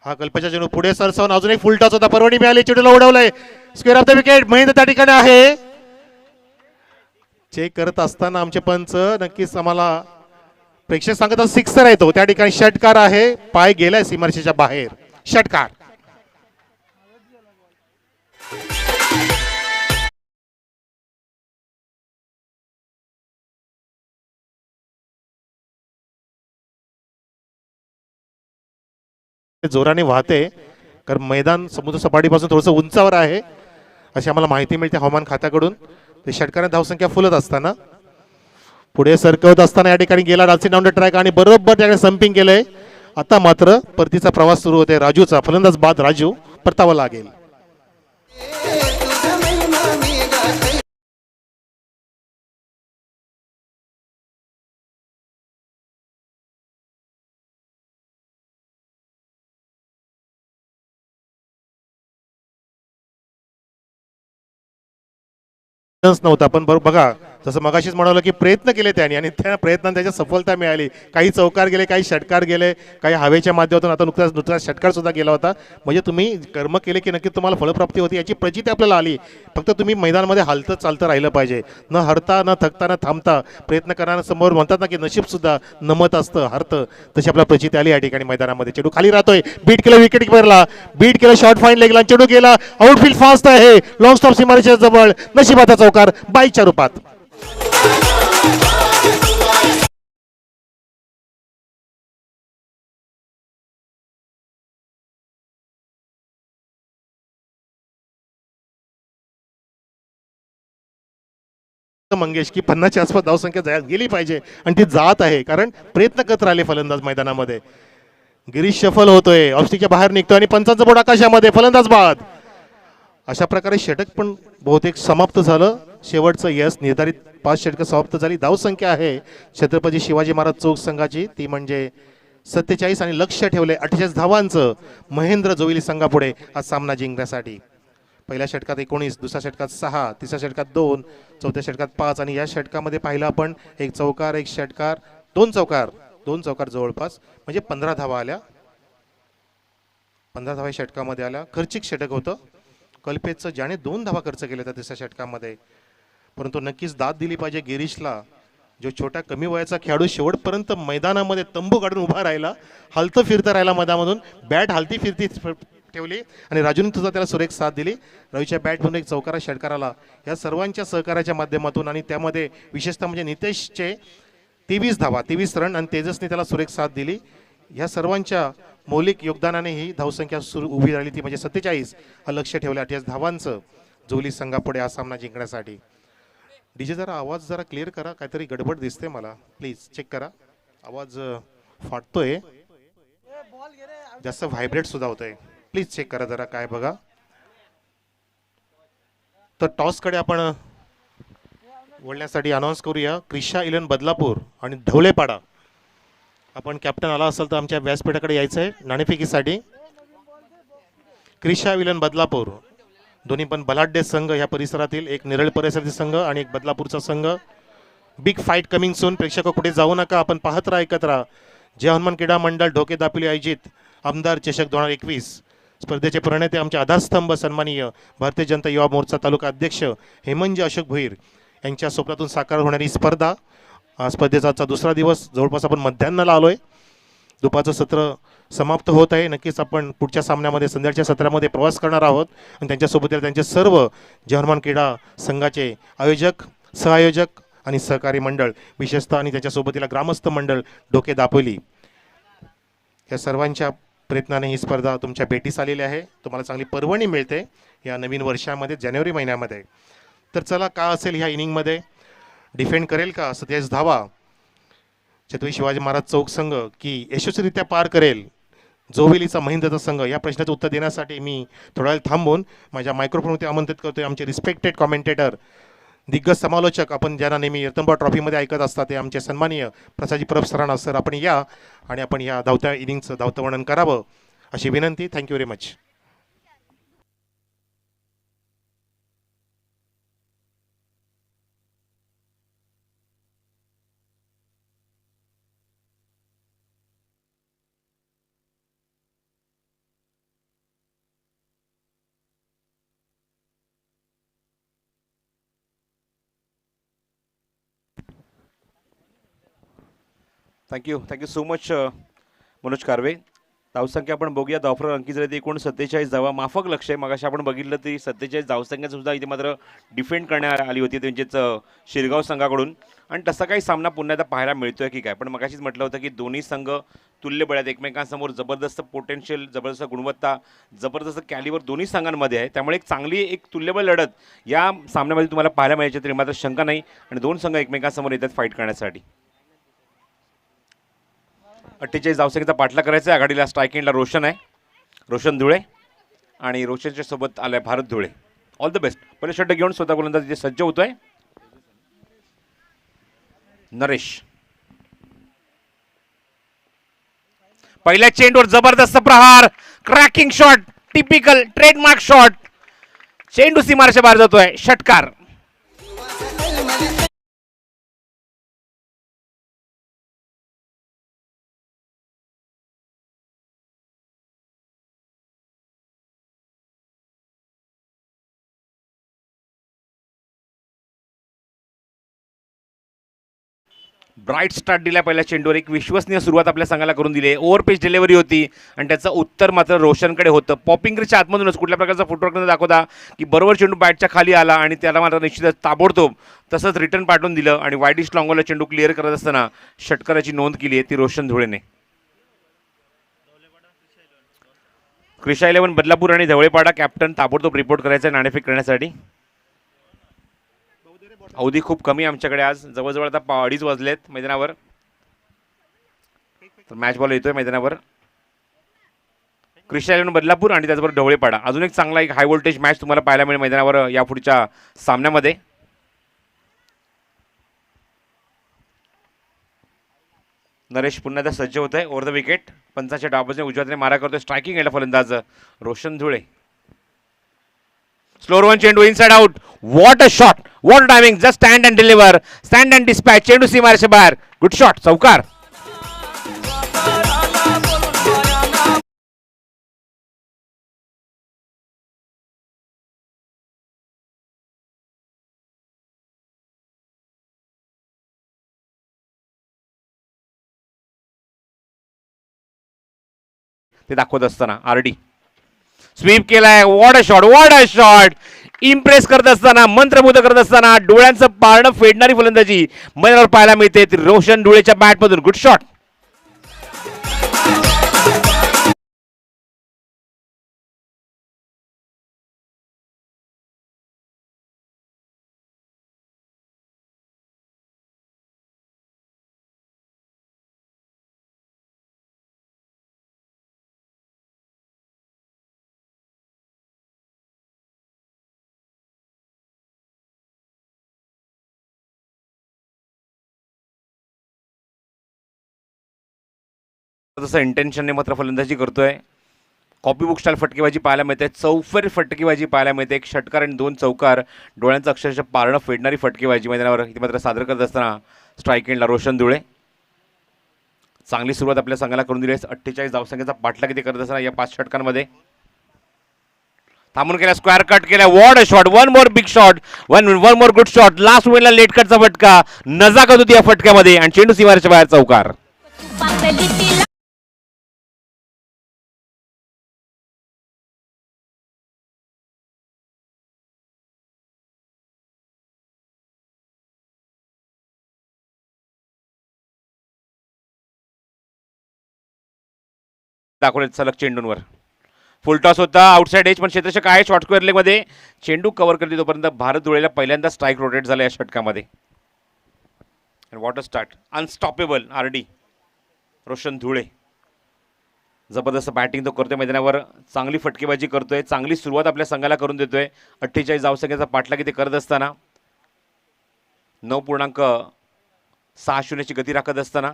हा कल्पच्या चेंडू पुढे सरसावून अजून एक फुल टॉस होता, परवणी मिळाली, चेंडूला उडवलंय. Square off the wicket Mahendra त्या ठिकाणी आहे. चेक करत असताना आमचे पंच नक्कीच आम्हाला प्रेक्षक सांगत सिक्सर आहे तो. त्या ठिकाणी षटकार आहे, पाय गेलाय सीमारेषेच्या बाहेर. षटकार. जोराने वाहते, कारण मैदान समुद्र सपाटीपासून थोडंसं उंचावर आहे अशी आम्हाला माहिती मिळते हवामान खात्याकडून. ते षटकाने धावसंख्या फुलत असताना पुढे सरकवत असताना या ठिकाणी गेला डान्सिंग डाऊन द ट्रॅक आणि बरोबर त्याने संपिंग केलंय. आता मात्र परतीचा प्रवास सुरू होते. राजूचा फलंदाज बाद राजू परतावा लागेल. नव्हता, पण बघा जसं मगाशीच म्हणालो की प्रयत्न केले त्यांनी आणि त्या प्रयत्नांना त्याच्या सफलता मिळाली. काही चौकार गेले, काही षटकार गेले, काही हवेच्या माध्यमातून. आता नुकताच षटकार सुद्धा गेला होता. म्हणजे तुम्ही कर्म केले की नक्की तुम्हाला फलप्राप्ती होती याची प्रचिती आपल्याला आली. फक्त तुम्ही मैदानामध्ये हालतं चालतं राहिलं पाहिजे, न हरता न थकता न थांबता प्रयत्न करणाऱ्या समोर म्हणतात ना की नशीब सुद्धा नमत असतं, हरतं. तशी आपल्याला प्रचिती आली या ठिकाणी मैदानामध्ये. चेंडू खाली राहतोय, बीट केलं विकेट किपरला, बीट केलं शॉर्ट फाईन लेगला, चेंडू गेला आउटफील्ड फास्ट आहे, लॉंग स्टॉप सीमारेषेच्या जवळ. नशिबाचा चौकार बाईकच्या रूपात. मंगेश की 50च्या आसपास धावसंख्या गेली पाहिजे आणि ती जात आहे, कारण प्रयत्न करत राहिले फलंदाज मैदानामध्ये. गिरीश सफल होतोय, ऑफस्टिकच्या बाहेर निघतोय आणि पंचांचं बोट आकाशामध्ये. फलंदाज बाद. अशा प्रकारे षटक पण बहुतेक समाप्त झालं. शेवटचं यश निर्धारित 5 षटकं समाप्त झाली. धावसंख्या आहे छत्रपती शिवाजी महाराज चौक संघाची, ती म्हणजे 47 आणि लक्ष ठेवले 48 धावांचं महेंद्र जोविली संघापुढे हा सामना जिंकण्यासाठी. पहिल्या षटकात 19, दुसऱ्या षटकात 6, तिसऱ्या षटकात 2, चौथ्या षटकात 5 आणि या षटकामध्ये पाहिलं आपण एक चौकार, एक षटकार, दोन चौकार जवळपास, म्हणजे 15 धावा आल्या. 15 धावा षटकामध्ये आल्या. खर्चिक षटक होतं. कल्पेतचं ज्याने 2 धावा खर्च केल्या होत्या तिसऱ्या षटकामध्ये. परंतु नक्कीच दाद दिली पाहिजे गिरीशला, जो छोट्या कमी वयाचा खेळाडू शेवटपर्यंत मैदानामध्ये तंबू काढून उभा राहिला, हलतं फिरतं राहिला मैदानामधून, बॅट हलती फिरती ठेवली आणि राजूने सुद्धा त्याला सुरेख साथ दिली. रवीच्या बॅटमधून एक चौकारा षटकाराला या सर्वांच्या सहकार्याच्या माध्यमातून आणि त्यामध्ये विशेषतः म्हणजे नितेशचे 23 धावा, 23 रन आणि तेजसने त्याला सुरेख साथ दिली. ह्या सर्वांच्या मौलिक योगदानाने ही धावसंख्या सुरू उभी राहिली, ती म्हणजे 47. हा लक्ष ठेवलं 28 धावांचं जोली संघापुढे हा सामना जिंकण्यासाठी. डीजे जरा आवाज जरा क्लिअर करा, काहीतरी गडबड दिसते मला. प्लीज चेक करा. आवाज फाटतोय, जास्त व्हायब्रेट सुद्धा होतंय. प्लीज चेक करा जरा काय बघा. तर टॉसकडे आपण वळण्यासाठी अनाऊन्स करूया. क्रिशा इलेवन बदलापूर आणि ढवळेपाडा. आपण कॅप्टन आला असेल तर आमच्या व्यासपीठाकडे यायचं आहे नाणेफेकीसाठी. क्रिशा इलेवन बदलापूर दोन्ही पण बलाढ्य संघ ह्या परिसरातील, एक नेरळ परिसरातील संघ आणि एक बदलापूरचा संघ. बिग फाईट कमिंग सून. प्रेक्षक कुठे जाऊ नका, आपण पाहत राहा, ऐकत राहा. जय हनुमान क्रीडा मंडळ ढोके दापोली आयोजित आमदार चषक 2021 स्पर्धेचे प्रणेते आमचे आधारस्तंभ सन्माननीय भारतीय जनता युवा मोर्चा तालुका अध्यक्ष हेमंत अशोक भोईर यांच्या स्वप्नातून साकार होणारी स्पर्धा. स्पर्धेचा आजचा दुसरा दिवस, जवळपास आपण मध्यान्हाला आलोय. दुपारचं सत्र समाप्त होत आहे. नक्कीच आपण पुढच्या सामन्यामध्ये, संध्याच्या सत्रामध्ये प्रवास करणार आहोत आणि त्यांच्यासोबत त्यांचे सर्व जय हनुमान क्रीडा संघाचे आयोजक, सहआयोजक आणि सहकारी मंडळ विशेषतः, आणि त्याच्यासोबतीला ग्रामस्थ मंडळ ढोके दापोली, या सर्वांच्या प्रयत्नाने ही स्पर्धा तुमच्या भेटीस आलेली आहे. तुम्हाला चांगली पर्वणी मिळते या नवीन वर्षामध्ये, जानेवारी महिन्यामध्ये. तर चला, का असेल ह्या इनिंगमध्ये, डिफेंड करेल का 27 धावा छत्रपती शिवाजी महाराज चौक संघ, की यशस्वीरित्या पार करेल जोविलीचा महिंद्रचा संघ, या प्रश्नाचं उत्तर देण्यासाठी मी थोडा वेळ थांबून माझ्या मायक्रोफोनवरती आमंत्रित करतोय आमचे रिस्पेक्टेड कॉमेंटेटर, दिग्गज समालोचक, आपण ज्यांना नेहमी रतनबा ट्रॉफीमध्ये ऐकत असतात, ते आमचे सन्माननीय प्रसादजी परब सरांना. सर, आपण या आणि आपण या धावत्या इनिंगचं धावतं वर्णन करावं अशी विनंती. Thank you very much. Thank you so much Manoj Karve. धावसंख्या आपण बघूया. धावफलक अंकित झाले ते एकूण 47 धावा. माफक लक्ष आहे. मगाशी आपण बघितलं ती 47 धावसंख्या सुद्धा इथे मात्र डिफेंड करण्यात आली होती त्यांचेच शिरगाव संघाकडून. आणि तसा काही सामना पुन्हा एकदा पाहायला मिळतोय की काय. पण मगाशीच म्हटलं होतं की दोन्ही संघ तुल्य बळ्यात, एकमेकांसमोर जबरदस्त पोटेन्शियल, जबरदस्त गुणवत्ता, जबरदस्त कॅलिबर दोन्ही संघांमध्ये आहे. त्यामुळे एक चांगली, एक तुल्यबळ लढत या सामन्यामध्ये तुम्हाला पाहायला मिळायची तरी मात्र शंका नाही. आणि दोन संघ एकमेकांसमोर येतात फाईट करण्यासाठी. 48 धावसंख्येचा पाठला करायचा आहे. आघाडीला स्ट्राईक एंडला रोशन आहे, रोशन धुळे, आणि रोशनच्या सोबत आलाय Bharat Dhule. All the best. पहिले षटक घेऊन स्वतः गोलंदाज तिथे सज्ज होतोय नरेश. पहिल्या चेंडूवर जबरदस्त प्रहार, cracking shot, typical trademark shot. चेंडू सीमारेषेच्या बाहेर जातोय, षटकार. ब्राईट स्टार्ट दिला पहिल्या चेंडूवर. एक विश्वसनीय सुरुवात आपल्या संघाला करून दिली. ओव्हर पिच डिलिव्हरी होती आणि त्याचं उत्तर मात्र रोशनकडे होतं. पॉपिंगच्या आतमधूनच कुठल्या प्रकारचा फुटवर्क दाखवता की बरोबर चेंडू बॅटच्या खाली आला आणि त्याला मात्र निश्चितच ताबडतोब तसंच रिटर्न पाठवून दिलं आणि वाईडिश लॉंगोला चेंडू क्लिअर करत असताना षटकाराची नोंद केली आहे ती रोशन धुळेने. क्रिशा इलेव्हन बदलापूर आणि ढवळेपाडा कॅप्टन ताबडतोब रिपोर्ट करायचा नाणेफेक करण्यासाठी. अवधी खूप कमी आमच्याकडे आज, जवळजवळ आता 2:30 वाजलेत मैदानावर. तर मॅच बॉल येतोय मैदानावर. क्रिशा इलेव्हन बदलापूर आणि त्याचबरोबर ढवळेपाडा. अजून एक चांगला, एक हाय व्होल्टेज मॅच तुम्हाला पाहायला मिळेल मैदानावर या पुढच्या सामन्यामध्ये. नरेश पुन्हा एकदा सज्ज होत आहे ओव्हर द विकेट. पंचाच्या डाबाने उजव्याने मारा करतोय. स्ट्रायकिंग यायला फलंदाज रोशन धुळे. स्लोअर वन चेंडू inside out. What a shot, what timing. Just stand and deliver, stand and dispatch. चेंडू सीमारेषेच्या बाहेर. गुड शॉट, चौकार. ते दाखवत असताना आरडी स्वीप केलाय. What a shot, what a shot. Impress करत असताना, मंत्रमुग्ध करत असताना डोळ्यांचं पारणं फेडणारी फलंदाजी मैदानावर पाहायला मिळते रोशन धुळेच्या बॅटमधून. Good shot. तसं इंटेन्शनने मात्र फलंदाजी करतोय. कॉपी बुक स्टाईल फटकेबाजी पाहायला मिळते, चौफेर फटकेबाजी पाहायला मिळते. एक षटकार आणि 2 चौकार, डोळ्यांचं अक्षरशः पारणं फेडणारी फटकेबाजी मैदानावर इथे मात्र सादर करत असताना स्ट्राईक एंडला रोशन धुळे. चांगली सुरुवात आपल्या संघाला करून दिली आहे. 48 धावसंख्येचा पाठलाग किती करत असताना या 5 षटकांमध्ये थांबून केला, स्क्वेअर कट केला. What a shot, one more big shot, one more good shot. Last मोमेंटला लेट कटचा फटका, नजाकत होती या फटक्यामध्ये आणि चेंडू सीमारेच्या बाहेर चौकार. दाखवले सलग चेंडूंवर. फुलटॉस होता, आउटसाइड एज, पण क्षेत्ररक्षक आहे शॉर्ट स्क्वेअर लेगमध्ये. चेंडू कव्हर करते तोपर्यंत भारत धुळेला पहिल्यांदा स्ट्राईक रोटेट झाला या षटकामध्ये. What a start, unstoppable RD Roshan Dhule. जबरदस्त बॅटिंग तो करतोय मैदानावर, चांगली फटकेबाजी करतोय, चांगली सुरुवात आपल्या संघाला करून देतोय. 48 धावसंख्येचा पाठलाग किती करत असताना 9.60 ची गती राखत असताना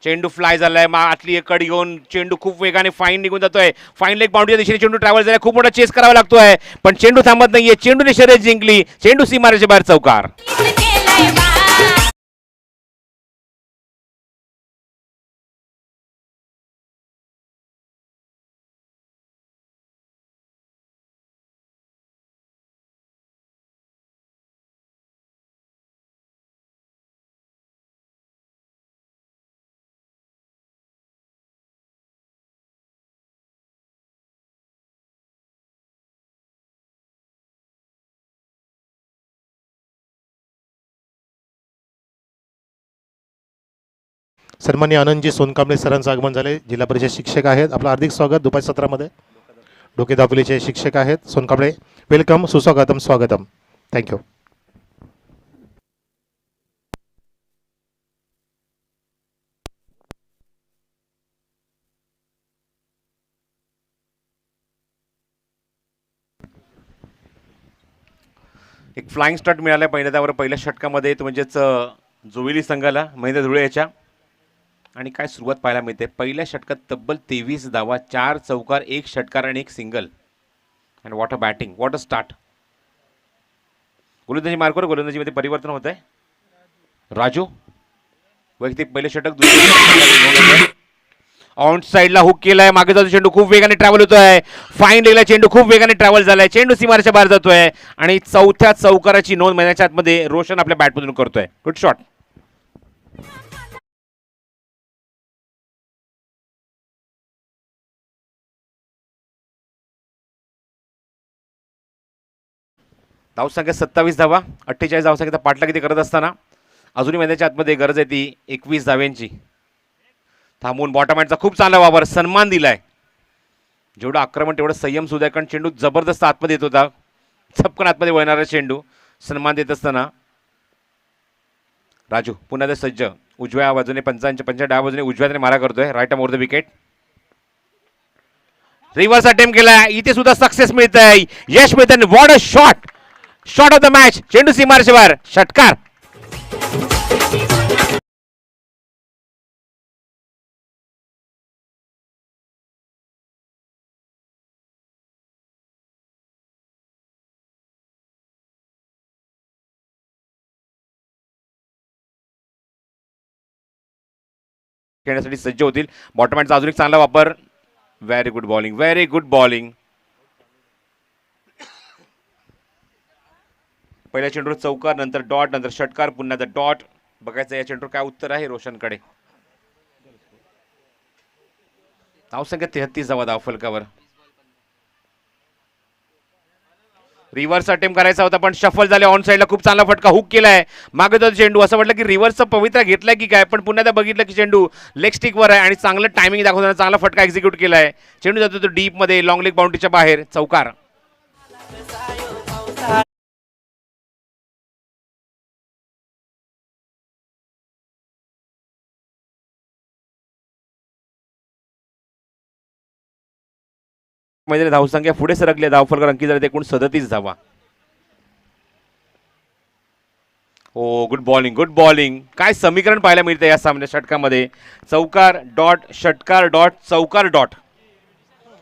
चेंडू फ्लाय झालाय. आतली एक कडी घेऊन चेंडू खूप वेगाने फाईन निघून जातोय. फाईन लेग बाउंड्रीच्या दिशेने चेंडू ट्रॅव्हल झालाय, खूप मोठा चेस करावा लागतोय, पण चेंडू थांबत नाहीये. चेंडूने शर्यत जिंकली, चेंडू सीमारेच्या बाहेर चौकार. सन्माननीय आनंदजी सोनकांबळे सरांचं आगमन झाले. जिल्हा परिषद शिक्षक आहेत, आपलं हार्दिक स्वागत दुपारी सत्रामध्ये. डोके दापोलीचे शिक्षक आहेत सोनकांबळे. वेलकम, सुस्वागतम, स्वागतम. थँक्यू. एक फ्लाइंग स्टार्ट मिळाला पहिल्या त्यावर पहिल्या षटकामध्ये, तो म्हणजेच जोविली संघाला महेंद्र धुळे याच्या. आणि काय सुरुवात पाहायला मिळते, पहिल्या षटकात तब्बल 23 धावा, 4 चौकार, 1 षटकार आणि 1 single. And what a batting, what a start. गोलंदाजी मार्कवर गोलंदाजीमध्ये परिवर्तन होत आहे. राजू वैयक्तिक पहिले षटक ऑन साईडला हुक केलाय, मागे जातो चेंडू, खूप वेगाने ट्रॅव्हल होतोय. फाईन लेगला चेंडू खूप वेगाने ट्रॅव्हल झालाय, चेंडू सीमारेच्या बाहेर जातोय आणि चौथ्या चौकाराची नोंद मैदानाच्या आतमध्ये रोशन आपल्या बॅटमधून करतोय. Good shot. धावसंख्या 27 धावा, 48 धावसंख्येचा पाठला किती करत असताना अजूनही मैदानाच्या आतमध्ये गरज आहे ती 21 धाव्यांची. थांबून बॉटम हँडचा खूप चांगला वापर, सन्मान दिलाय. जेवढं आक्रमण तेवढं संयम सुद्धा आहे, कारण चेंडू जबरदस्त आतमध्ये येत होता. छपकन आतमध्ये वळणारा चेंडू सन्मान देत असताना राजू पुन्हा ते सज्ज, उजव्या बाजूने 55 डाव्या बाजूने उजव्याने मारा करतोय. Right over the wicket. Reverse attempt केलाय, इथे सुद्धा सक्सेस मिळत आहे, यश मिळत आहे. What a shot, shot of the match, चेंडू सीमारेच्या बाहेर षटकार. खेळण्यासाठी सज्ज होतील. बॉटम हँडचा अजून एक चांगला वापर. Very good bowling, very good bowling. पहिल्या चेंडूवर चौकार, नंतर डॉट, नंतर षटकार, पुन्हा द डॉट. बघायचं या चेंडूवर काय उत्तर आहे रोशनकडे. धावसंख्या 33 धावा धावफलकावर. रिव्हर्स अटेम्प्ट करायचा होता, पण शफल झाले. ऑन साईडला खूप चांगला फटका हुक केलाय, मागे तो चेंडू. असं वाटलं की रिव्हर्सचा पवित्रा घेतलाय की काय, पण पुन्हा बघितलं की चेंडू लेग स्टिकवर आहे आणि चांगलं टायमिंग दाखवताना चांगला फटका एक्झिक्यूट केलाय. चेंडू जातो तो डीप मध्ये, लॉंग लेग बाउंड्रीच्या बाहेर चौकार. मध्ये धावसंख्या पुढे सरकली, धावफलक अंकित झाले एकूण 37 धावा. हो, गुड बॉलिंग, गुड बॉलिंग. काय समीकरण पाहायला मिळतं या सामन्या षटकामध्ये. चौकार डॉट षटकार डॉट चौकार डॉट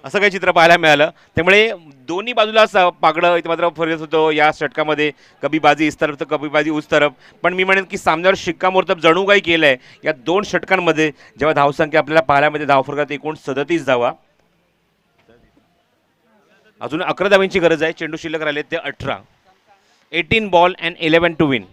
असं काही चित्र पाहायला मिळालं. त्यामुळे दोन्ही बाजूला पागडं इथे मात्र फिरत होतं या षटकामध्ये. कभी बाजी इस तरफ तर कभी बाजी उस तरफ. पण मी म्हणेन की सामन्यावर शिक्कामोर्तब जणू काही केलंय या दोन षटकांमध्ये. जेव्हा धावसंख्या आपल्याला पाहायला मिळते धावफरकात एकूण 37 धावा. अजून 11 धावांची गरज आहे. चेंडू शिल्लक राहिले ते 18. 18 ball and 11 to win.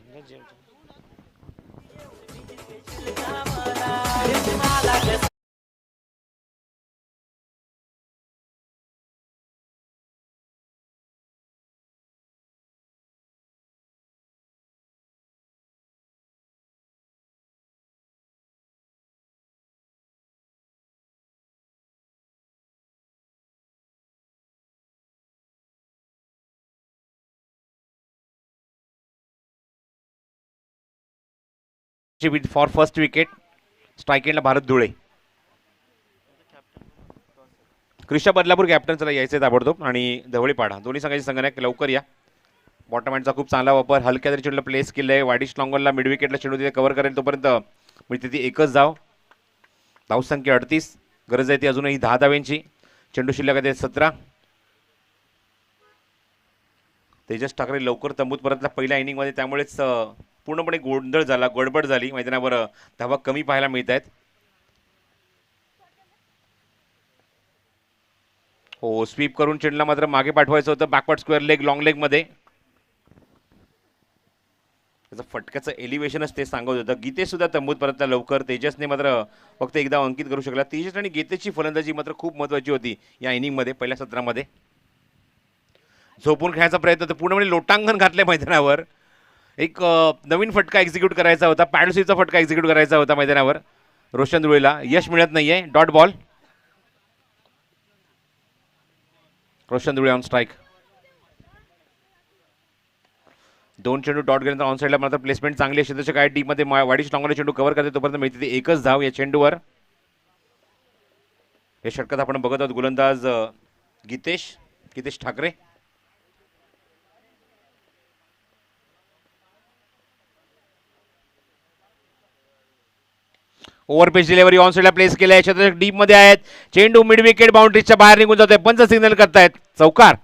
For first wicket strike एंडला भारत धुळे. क्रिशा बदलापूर कॅप्टन चला यायचे ताबडतोब आणि धवळीपाडा दोन्ही संघाचे संघनायक लवकर या. बॉटम हँडचा खूप चांगला वापर हलक्या तरी चेंडूला प्लेस केलं आहे. वाडिश लॉंगॉनला मिड विकेटला चेंडू तिथे कव्हर करेल तोपर्यंत मिळते ती एकच धाव. धावसंख्या 38. गरज आहे ती अजूनही 10 धाव्यांची. चेंडू शिल्लक आहे 17. तेजस ठाकरे लवकर तंबूत परतला पहिल्या इनिंगमध्ये त्यामुळेच पूर्णपणे गोंधळ झाला गडबड झाली. मैदानावर धावा कमी पाहायला मिळत आहेत. हो स्वीप करून चेंडूला मात्र मागे पाठवायचं होतं backward square leg long leg मध्ये. त्याचं फटक्याचं एलिव्हेशनच ते सांगत होतं. गीतेश सुद्धा तंबूत परतला लवकर. तेजसने मात्र फक्त एकदा अंकित करू शकला. तेजस आणि गीतेशची फलंदाजी मात्र खूप महत्त्वाची होती या इनिंगमध्ये पहिल्या सत्रामध्ये. झोपून खेळायचा प्रयत्न तर पूर्णपणे लोटांगण घातले मैदानावर. एक नवीन फटका एक्झिक्यूट करायचा होता. पॅडसीचा फटका एक्झिक्यूट करायचा होता मैदानावर. रोशन धुळेला यश मिळत नाहीये. Dot ball. Roshan Dhule on strike. दोन चेंडू डॉट गेल्यानंतर ऑन साईडला मात्र प्लेसमेंट चांगली आहे. क्षेत्राच्या काय टीममध्ये वाडीश लॉंगॉनला चेंडू कव्हर करते तोपर्यंत मिळते ती एकच धाव या चेंडूवर. या षटकात आपण बघत आहोत गोलंदाज गीतेश ठाकरे. ओव्हर पेज डिलिव्हरी ऑन साईडला प्लेस केलाय. क्षेत्राच्या डीप मध्ये आहेत. चेंडू मिड विकेट बाउंड्रीच्या बाहेर निघून जातोय. पंच सिग्नल करतायत चौकार.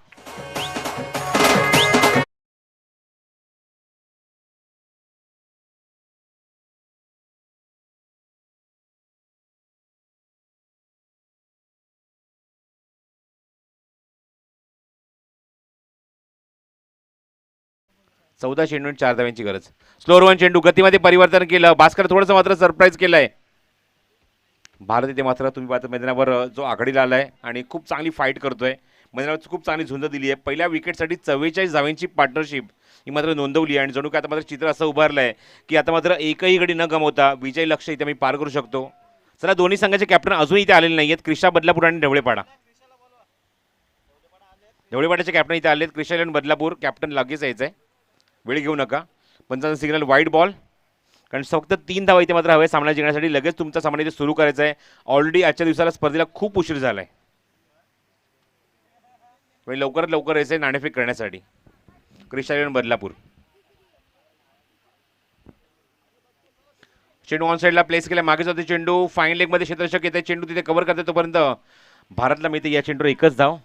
चौदा चेंडू 4 धाव्यांची गरज. स्लोअर वन चेंडू गतीमध्ये परिवर्तन केलं. भास्कर थोडंसं मात्र सरप्राईज केलंय. भारत इथे मात्र तुम्ही पाहता मैदानावर जो आघाडीला आलाय आणि खूप चांगली फाईट करतोय. मैदानावर खूप चांगली झुंज दिली आहे. पहिल्या विकेटसाठी 44 धाव्यांची पार्टनरशिप ही मात्र नोंदवली आहे आणि जणू काय आता मात्र चित्र असं उभारलं आहे की आता मात्र एकही गडी न गमवता विजय लक्ष्य इथे मी पार करू शकतो. चला दोन्ही संघाचे कॅप्टन अजूनही इथे आलेले नाही आहेत. क्रिशा बदलापूर आणि ढवळेपाडा. ढवळेपाड्याचे कॅप्टन इथे आले आहेत. क्रिशा आणि बदलापूर कॅप्टन लगेच यायचं आहे. वेळ घेऊ नका. पंचांचा सिग्नल वाईड बॉल. कारण फक्त 3 धावा इथे मात्र हवे सामना जिंकण्यासाठी. लगेच तुमचा सामना इथे सुरू करायचा आहे. ऑलरेडी आजच्या दिवसाला स्पर्धेला खूप उशीर झाला आहे. लवकरात लवकर यायचं आहे नाणेफेक करण्यासाठी. क्रिशा बदलापूर. चेंडू ऑन साईडला प्लेस केला. मागे जाते चेंडू फाईन लेग मध्ये क्षेत्ररक्षक येते. चेंडू तिथे कव्हर करते तोपर्यंत भारतला मिळते या चेंडूवर एकच धाव.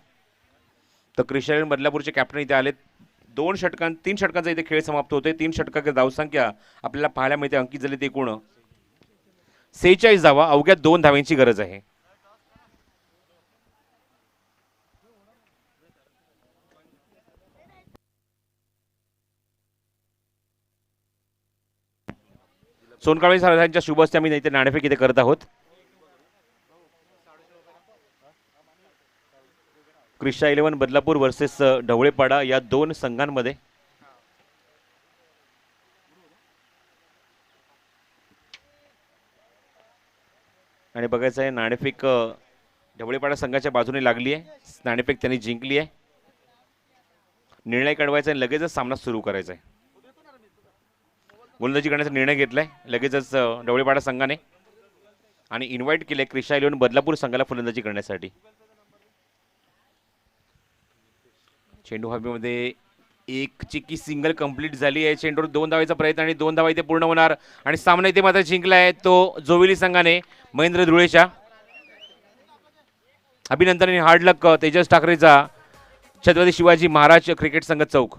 तर क्रिशा बदलापूरचे कॅप्टन इथे आलेत. 3 षटकांचा इथे खेळ समाप्त होते. 3 षटकाची धावसंख्या आपल्याला पाहायला मिळते. अंकित झाले ते एकूण 46 धावा. अवघ्या 2 धाव्यांची गरज आहे. सोनकाळे साहेबांच्या शुभ हस्ते आम्ही इथे नाणेफेक इथे करत आहोत. क्रिशा 11 बदलापूर वर्सेस ढवळेपाडा या दोन संघांमध्ये. आणि बघायचं आहे नाणेफेक ढवळेपाडा संघाच्या बाजूने लागली आहे. नाणेफेक त्यांनी जिंकली आहे. निर्णय कळवायचा आहे लगेचच सामना सुरू करायचा आहे. गोलंदाजी करण्याचा निर्णय घेतलाय लगेचच ढवळेपाडा संघाने आणि इन्व्हाइट केले क्रिशा 11 बदलापूर संघाला फलंदाजी करण्यासाठी. चेंडू हवेमध्ये एक चिक्की सिंगल कंप्लीट झाली आहे. चेंडूवर 2 धावांचा प्रयत्न आणि 2 धावा इथे पूर्ण होणार आणि सामना इथे मात्र जिंकला आहे तो जोविली संघाने महेंद्र धुळेच्या. अभिनंदन आणि हार्ड लक तेजस ठाकरेचा छत्रपती शिवाजी महाराज क्रिकेट संघ चौक.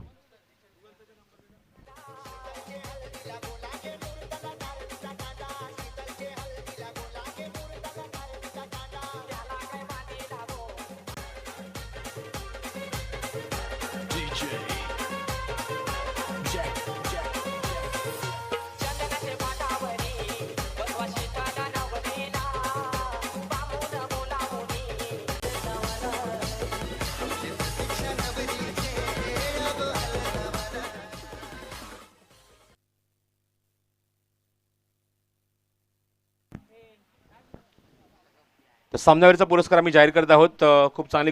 तर सामन्यावरचा पुरस्कार आम्ही जाहीर करत आहोत. खूप चांगली